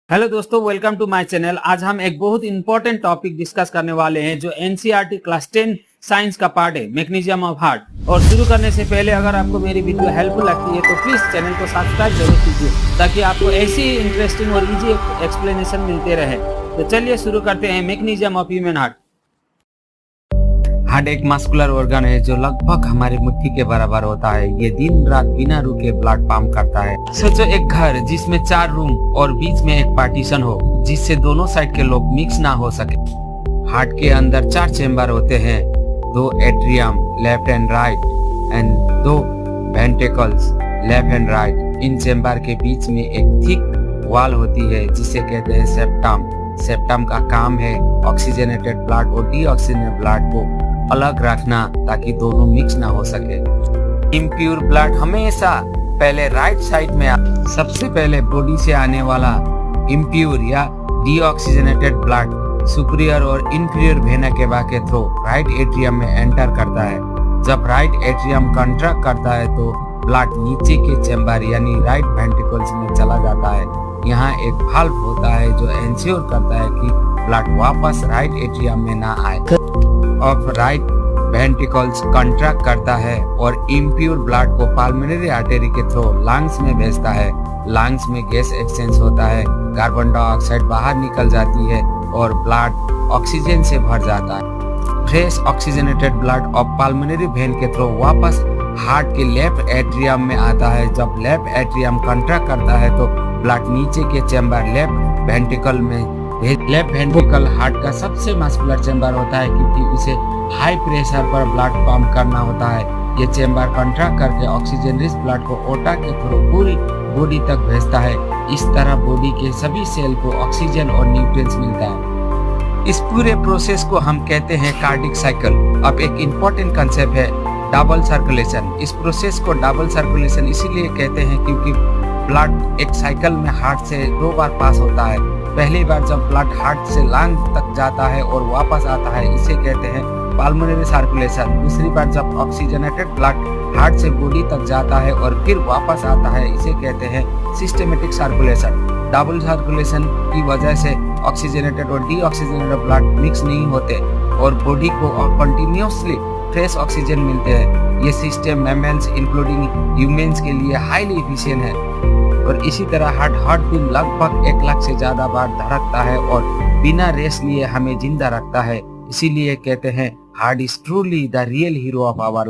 Hello दोस्तों, welcome to my channel. आज हम एक बहुत इंपॉर्टेंट टॉपिक डिस्कस करने वाले हैं जो एनसीईआरटी क्लास 10 साइंस का पार्ट है, मैग्नीशियम ऑफ हार्ट। और शुरू करने से पहले अगर आपको मेरी वीडियो हेल्पफुल लगती है तो प्लीज चैनल को सब्सक्राइब जरूर कीजिए ताकि आपको ऐसी इंटरेस्टिंग और इजी एक्सप्लेनेशन मिलते रहे। तो चलिए शुरू करते हैं। Magnesium of human heart. Heart एक मस्कुलर ऑर्गन है जो लगभग हमारी मुट्ठी के बराबर होता है। ये दिन रात बिना रुके ब्लड पंप करता है। सोचो एक घर जिसमें 4 रूम और बीच में एक पार्टीशन हो जिससे दोनों साइड के लोग मिक्स ना हो सके। हार्ट के अंदर 4 चेम्बर होते हैं, 2 atrium left and right and 2 ventricles left and right. In chamber के बीच में एक थिक वॉल होती है जिसे कहते हैं सेप्टम। सेप्टम का काम है ऑक्सीजनेटेड ब्लड और डीऑक्सीजनेटेड ब्लड को अलग रखना ताकि दोनों मिक्स ना हो सके। इम्प्योर ब्लड हमेशा पहले राइट साइड में सबसे पहले बॉडी से आने वाला इम्प्योर या डीऑक्सीजनेटेड ब्लड सुपीरियर और इंफीरियर वेना केवा के थ्रू राइट एट्रियम में एंटर करता है। जब राइट एट्रियम कंट्रैक्ट करता है तो ब्लड नीचे के चेम्बर यानी राइट वेंट्रिकल्स में चला जाता है। यहाँ एक वाल्व होता है जो इंश्योर करता है कि ब्लड वापस राइट एट्रियम में ना आए। ऑफ राइट वेंट्रिकल्स कंट्रैक्ट करता है और इम्प्योर ब्लड को पल्मोनरी आर्टरी के थ्रू लंग्स में भेजता है। लंग्स में गैस एक्सचेंज होता है, कार्बन डाइऑक्साइड बाहर निकल जाती है और ब्लड ऑक्सीजन से भर जाता है। Fresh oxygenated blood of pulmonary vein के थ्रू वापस हार्ट के लेफ्ट एट्रियम में आता है। जब लेफ्ट एट्रियम कंट्रैक्ट करता है तो ब्लड नीचे के चेम्बर लेफ्ट वेंट्रिकल में। लेफ्ट वेंट्रिकल हार्ट का सबसे मस्कुलर चेम्बर होता है क्योंकि उसे हाई प्रेशर पर ब्लड पंप करना होता है। ये चेम्बर कंट्रैक्ट करके ऑक्सीजन रिच ब्लड को ओटा के थ्रू पूरी बॉडी तक भेजता है। इस तरह बॉडी के सभी सेल को ऑक्सीजन और न्यूट्रिएंट्स मिलता है। इस पूरे प्रोसेस को हम कहते हैं कार्डिक साइकिल। अब एक इम्पोर्टेंट कंसेप्ट है डबल सर्कुलेशन। इस प्रोसेस को डबल सर्कुलेशन इसीलिए कहते हैं क्योंकि ब्लड एक साइकिल में हार्ट से 2 बार पास होता है। पहली बार जब ब्लड हार्ट से लंग तक जाता है और वापस आता है, इसे कहते हैं पल्मोनरी सर्कुलेशन। दूसरी बार जब ऑक्सीजनेटेड ब्लड हार्ट से बॉडी तक जाता है और फिर वापस आता है, इसे कहते हैं सिस्टेमेटिक सर्कुलेशन। डबल सर्कुलेशन की वजह से ऑक्सीजनेटेड और डीऑक्सीजनेटेड ब्लड मिक्स नहीं होते और बॉडी को कंटिन्यूअसली फ्रेश ऑक्सीजन मिलते हैं। ये सिस्टम मैमल्स इंक्लूडिंग ह्यूमंस के लिए हाईली एफिशिएंट है और इसी तरह हार्ट दिन लगभग 1 लाख से ज्यादा बार धड़कता है और बिना रेस्ट लिए हमें जिंदा रखता है। इसीलिए कहते हैं heart is truly the real hero of our